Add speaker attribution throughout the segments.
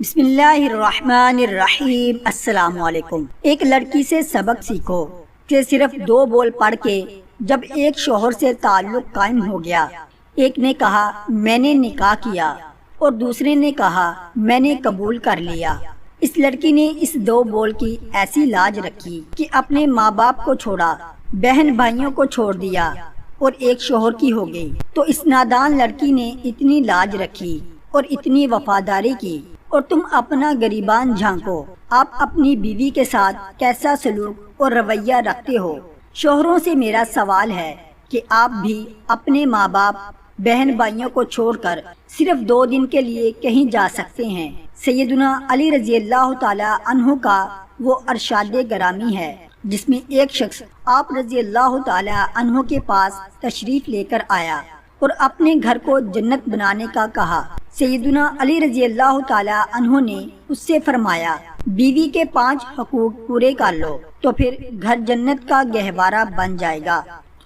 Speaker 1: بسم اللہ الرحمن الرحیم۔ السلام علیکم۔ ایک لڑکی سے سبق سیکھو کہ صرف 2 بول پڑھ کے جب ایک شوہر سے تعلق قائم ہو گیا، ایک نے کہا میں نے نکاح کیا اور دوسرے نے کہا میں نے قبول کر لیا، اس لڑکی نے اس 2 بول کی ایسی لاج رکھی کہ اپنے ماں باپ کو چھوڑا، بہن بھائیوں کو چھوڑ دیا اور ایک شوہر کی ہو گئی۔ تو اس نادان لڑکی نے اتنی لاج رکھی اور اتنی وفاداری کی، اور تم اپنا گریبان جھانکو، آپ اپنی بیوی کے ساتھ کیسا سلوک اور رویہ رکھتے ہو۔ شوہروں سے میرا سوال ہے کہ آپ بھی اپنے ماں باپ بہن بھائیوں کو چھوڑ کر صرف 2 دن کے لیے کہیں جا سکتے ہیں۔ سیدنا علی رضی اللہ تعالی عنہ کا وہ ارشاد گرامی ہے جس میں ایک شخص آپ رضی اللہ تعالی عنہ کے پاس تشریف لے کر آیا اور اپنے گھر کو جنت بنانے کا کہا۔ سیدنا علی رضی اللہ تعالی عنہ نے اس سے فرمایا بیوی کے 5 حقوق پورے کر لو تو پھر گھر جنت کا گہوارہ بن جائے گا۔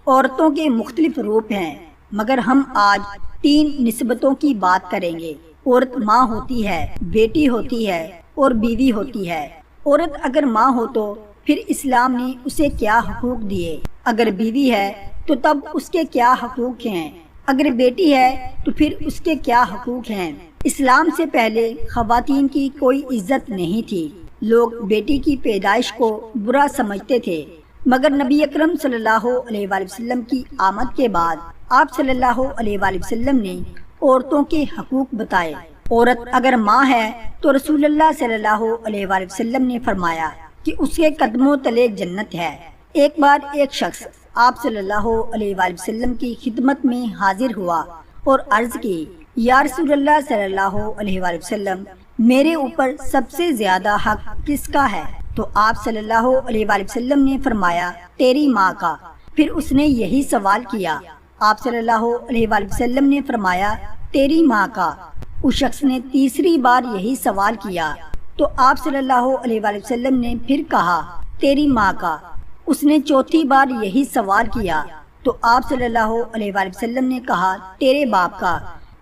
Speaker 1: عورتوں کے مختلف روپ ہیں مگر ہم آج 3 نسبتوں کی بات کریں گے۔ عورت ماں ہوتی ہے، بیٹی ہوتی ہے اور بیوی ہوتی ہے۔ عورت اگر ماں ہو تو پھر اسلام نے اسے کیا حقوق دیے، اگر بیوی ہے تو تب اس کے کیا حقوق ہیں، اگر بیٹی ہے تو پھر اس کے کیا حقوق ہیں۔ اسلام سے پہلے خواتین کی کوئی عزت نہیں تھی، لوگ بیٹی کی پیدائش کو برا سمجھتے تھے، مگر نبی اکرم صلی اللہ علیہ وآلہ وسلم کی آمد کے بعد آپ صلی اللہ علیہ وآلہ وسلم نے عورتوں کے حقوق بتائے۔ عورت اگر ماں ہے تو رسول اللہ صلی اللہ علیہ وآلہ وسلم نے فرمایا کہ اس کے قدموں تلے جنت ہے۔ ایک بار ایک شخص آپ صلی اللہ علیہ وآلہ وسلم کی خدمت میں حاضر ہوا اور عرض کی یا رسول اللہ صلی اللہ علیہ وآلہ وسلم، میرے اوپر سب سے زیادہ حق کس کا ہے؟ تو آپ صلی اللہ علیہ وآلہ وسلم نے فرمایا تیری ماں کا۔ پھر اس نے یہی سوال کیا، آپ صلی اللہ علیہ وآلہ وسلم نے فرمایا تیری ماں کا۔ اس شخص نے تیسری بار یہی سوال کیا تو آپ صلی اللہ علیہ وآلہ وسلم نے پھر کہا تیری ماں کا۔ اس نے چوتھی بار یہی سوال کیا تو آپ صلی اللہ علیہ وآلہ وسلم نے کہا تیرے باپ کا۔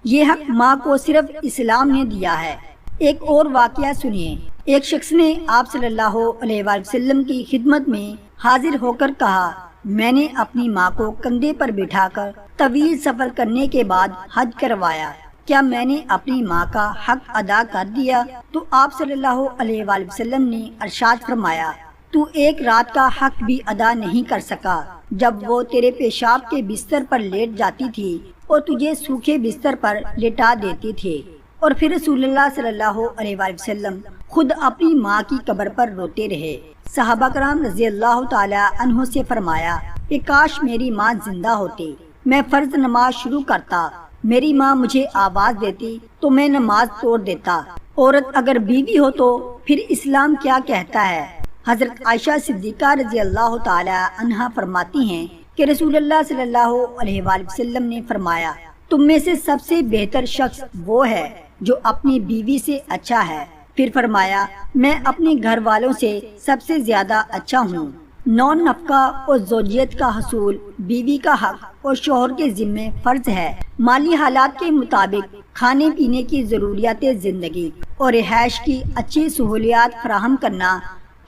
Speaker 1: یہ حق ماں کو صرف اسلام نے دیا ہے۔ ایک اور واقعہ سنیے۔ ایک شخص نے آپ صلی اللہ علیہ وآلہ وسلم کی خدمت میں حاضر ہو کر کہا میں نے اپنی ماں کو کندھے پر بٹھا کر طویل سفر کرنے کے بعد حج کروایا، کیا میں نے اپنی ماں کا حق ادا کر دیا؟ تو آپ صلی اللہ علیہ وآلہ وسلم نے ارشاد فرمایا تو ایک رات کا حق بھی ادا نہیں کر سکا جب وہ تیرے پیشاب کے بستر پر لیٹ جاتی تھی اور تجھے سوکھے بستر پر لٹا دیتی تھی۔ اور پھر رسول اللہ صلی اللہ علیہ وآلہ وسلم خود اپنی ماں کی قبر پر روتے رہے۔ صحابہ کرام رضی اللہ تعالی عنہ سے فرمایا کہ کاش میری ماں زندہ ہوتی، میں فرض نماز شروع کرتا، میری ماں مجھے آواز دیتی تو میں نماز توڑ دیتا۔ عورت اگر بیوی ہو تو پھر اسلام کیا کہتا ہے؟ حضرت عائشہ صدیقہ رضی اللہ تعالی عنہا فرماتی ہیں کہ رسول اللہ صلی اللہ علیہ وآلہ وسلم نے فرمایا تم میں سے سب سے بہتر شخص وہ ہے جو اپنی بیوی سے اچھا ہے۔ پھر فرمایا میں اپنے گھر والوں سے سب سے زیادہ اچھا ہوں۔ نون نفقہ اور زوجیت کا حصول بیوی کا حق اور شوہر کے ذمے فرض ہے۔ مالی حالات کے مطابق کھانے پینے کی ضروریات زندگی اور رہائش کی اچھی سہولیات فراہم کرنا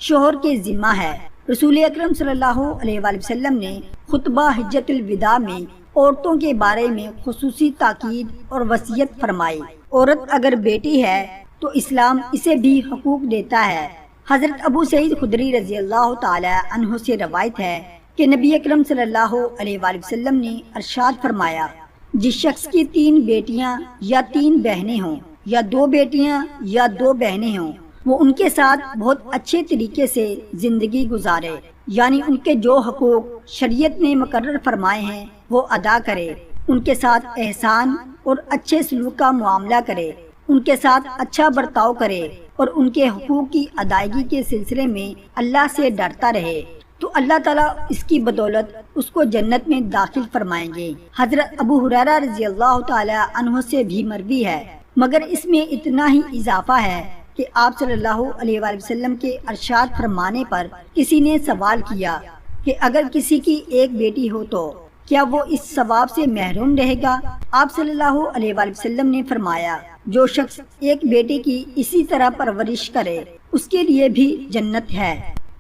Speaker 1: شوہر کے ذمہ ہے۔ رسول اکرم صلی اللہ علیہ وآلہ وسلم نے خطبہ حجۃ الوداع میں عورتوں کے بارے میں خصوصی تاکید اور وصیت فرمائی۔ عورت اگر بیٹی ہے تو اسلام اسے بھی حقوق دیتا ہے۔ حضرت ابو سعید خدری رضی اللہ تعالی عنہ سے روایت ہے کہ نبی اکرم صلی اللہ علیہ وآلہ وسلم نے ارشاد فرمایا جس شخص کی 3 بیٹیاں یا 3 بہنیں ہوں یا 2 بیٹیاں یا 2 بہنیں ہوں وہ ان کے ساتھ بہت اچھے طریقے سے زندگی گزارے، یعنی ان کے جو حقوق شریعت نے مقرر فرمائے ہیں وہ ادا کرے، ان کے ساتھ احسان اور اچھے سلوک کا معاملہ کرے، ان کے ساتھ اچھا برتاؤ کرے اور ان کے حقوق کی ادائیگی کے سلسلے میں اللہ سے ڈرتا رہے تو اللہ تعالیٰ اس کی بدولت اس کو جنت میں داخل فرمائیں گے۔ حضرت ابو ہریرہ رضی اللہ تعالی عنہ سے بھی مروی ہے، مگر اس میں اتنا ہی اضافہ ہے کہ آپ صلی اللہ علیہ وآلہ وسلم کے ارشاد فرمانے پر کسی نے سوال کیا کہ اگر کسی کی ایک بیٹی ہو تو کیا وہ اس ثواب سے محروم رہے گا؟ آپ صلی اللہ علیہ وآلہ وسلم نے فرمایا جو شخص ایک بیٹے کی اسی طرح پرورش کرے اس کے لیے بھی جنت ہے۔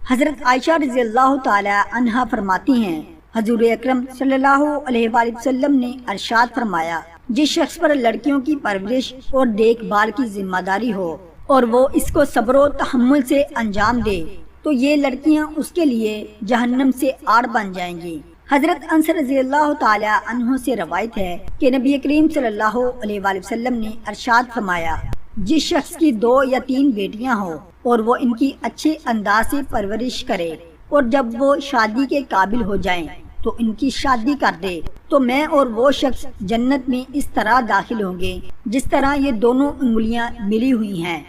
Speaker 1: حضرت عائشہ رضی اللہ تعالی عنہا فرماتی ہیں، حضور اکرم صلی اللہ علیہ وآلہ وسلم نے ارشاد فرمایا، جس شخص پر لڑکیوں کی پرورش اور دیکھ بھال کی ذمہ داری ہو اور وہ اس کو صبر و تحمل سے انجام دے تو یہ لڑکیاں اس کے لیے جہنم سے آڑ بن جائیں گی۔ حضرت انس رضی اللہ تعالی عنہ سے روایت ہے کہ نبی کریم صلی اللہ علیہ وآلہ وسلم نے ارشاد فرمایا، جس شخص کی 2 یا 3 بیٹیاں ہوں اور وہ ان کی اچھے انداز سے پرورش کرے اور جب وہ شادی کے قابل ہو جائیں تو ان کی شادی کر دے تو میں اور وہ شخص جنت میں اس طرح داخل ہوں گے جس طرح یہ دونوں انگلیاں ملی ہوئی ہیں۔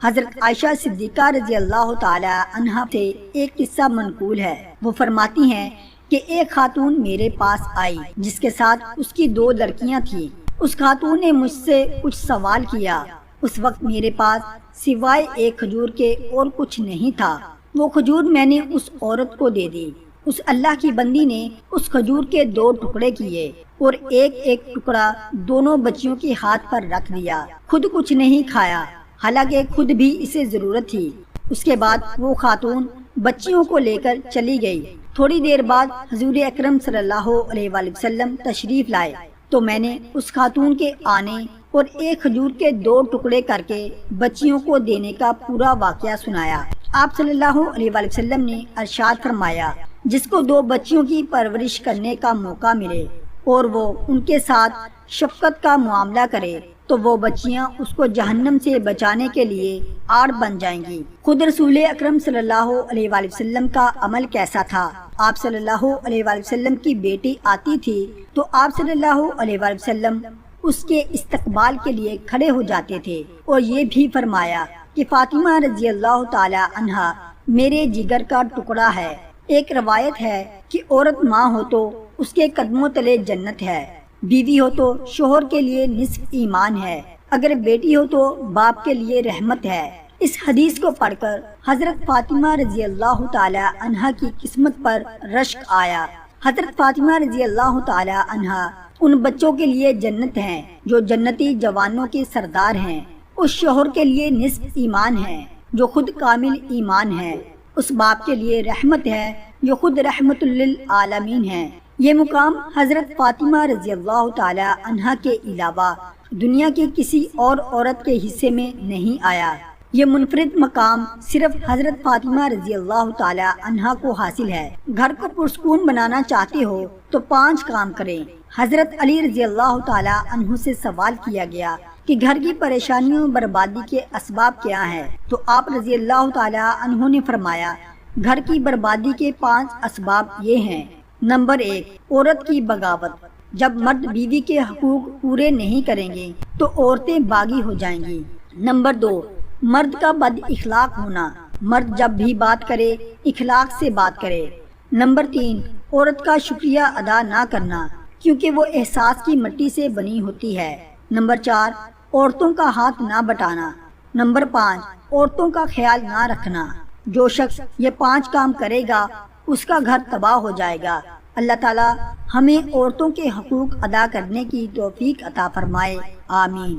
Speaker 1: حضرت عائشہ صدیقہ رضی اللہ تعالی عنہا سے ایک قصہ منقول ہے۔ وہ فرماتی ہیں کہ ایک خاتون میرے پاس آئی جس کے ساتھ اس کی 2 لڑکیاں تھیں۔ اس خاتون نے مجھ سے کچھ سوال کیا۔ اس وقت میرے پاس سوائے ایک کھجور کے اور کچھ نہیں تھا۔ وہ کھجور میں نے اس عورت کو دے دی۔ اس اللہ کی بندی نے اس کھجور کے 2 ٹکڑے کیے اور ایک ٹکڑا دونوں بچیوں کے ہاتھ پر رکھ دیا، خود کچھ نہیں کھایا، حالانکہ خود بھی اسے ضرورت تھی۔ اس کے بعد وہ خاتون بچیوں کو لے کر چلی گئی۔ تھوڑی دیر بعد حضور اکرم صلی اللہ علیہ وآلہ وسلم تشریف لائے تو میں نے اس خاتون کے آنے اور ایک کھجور کے 2 ٹکڑے کر کے بچیوں کو دینے کا پورا واقعہ سنایا۔ آپ صلی اللہ علیہ وآلہ وسلم نے ارشاد فرمایا، جس کو 2 بچیوں کی پرورش کرنے کا موقع ملے اور وہ ان کے ساتھ شفقت کا معاملہ کرے تو وہ بچیاں اس کو جہنم سے بچانے کے لیے آڑ بن جائیں گی۔ خود رسول اکرم صلی اللہ علیہ وآلہ وسلم کا عمل کیسا تھا؟ آپ صلی اللہ علیہ وآلہ وسلم کی بیٹی آتی تھی تو آپ صلی اللہ علیہ وآلہ وسلم اس کے استقبال کے لیے کھڑے ہو جاتے تھے اور یہ بھی فرمایا کہ فاطمہ رضی اللہ تعالی عنہا میرے جگر کا ٹکڑا ہے۔ ایک روایت ہے کہ عورت ماں ہو تو اس کے قدموں تلے جنت ہے، بیوی ہو تو شوہر کے لیے نصف ایمان ہے، اگر بیٹی ہو تو باپ کے لیے رحمت ہے۔ اس حدیث کو پڑھ کر حضرت فاطمہ رضی اللہ تعالی عنہا کی قسمت پر رشک آیا۔ حضرت فاطمہ رضی اللہ تعالی عنہا ان بچوں کے لیے جنت ہیں جو جنتی جوانوں کے سردار ہیں، اس شوہر کے لیے نصف ایمان ہے جو خود کامل ایمان ہے، اس باپ کے لیے رحمت ہے جو خود رحمت للعالمین ہے۔ یہ مقام حضرت فاطمہ رضی اللہ تعالی عنہا کے علاوہ دنیا کی کسی اور عورت کے حصے میں نہیں آیا۔ یہ منفرد مقام صرف حضرت فاطمہ رضی اللہ تعالی عنہا کو حاصل ہے۔ گھر کو پرسکون بنانا چاہتے ہو تو 5 کام کریں۔ حضرت علی رضی اللہ تعالی عنہ سے سوال کیا گیا کہ گھر کی پریشانیوں بربادی کے اسباب کیا ہیں تو آپ رضی اللہ تعالی عنہ نے فرمایا، گھر کی بربادی کے 5 اسباب یہ ہیں۔ نمبر 1، عورت کی بغاوت۔ جب مرد بیوی کے حقوق پورے نہیں کریں گے تو عورتیں باغی ہو جائیں گی۔ نمبر 2، مرد کا بد اخلاق ہونا۔ مرد جب بھی بات کرے اخلاق سے بات کرے۔ نمبر 3، عورت کا شکریہ ادا نہ کرنا کیونکہ وہ احساس کی مٹی سے بنی ہوتی ہے۔ نمبر 4، عورتوں کا ہاتھ نہ بٹانا۔ نمبر 5، عورتوں کا خیال نہ رکھنا۔ جو شخص یہ 5 کام کرے گا اس کا گھر تباہ ہو جائے گا۔ اللہ تعالی ہمیں عورتوں کے حقوق ادا کرنے کی توفیق عطا فرمائے، آمین۔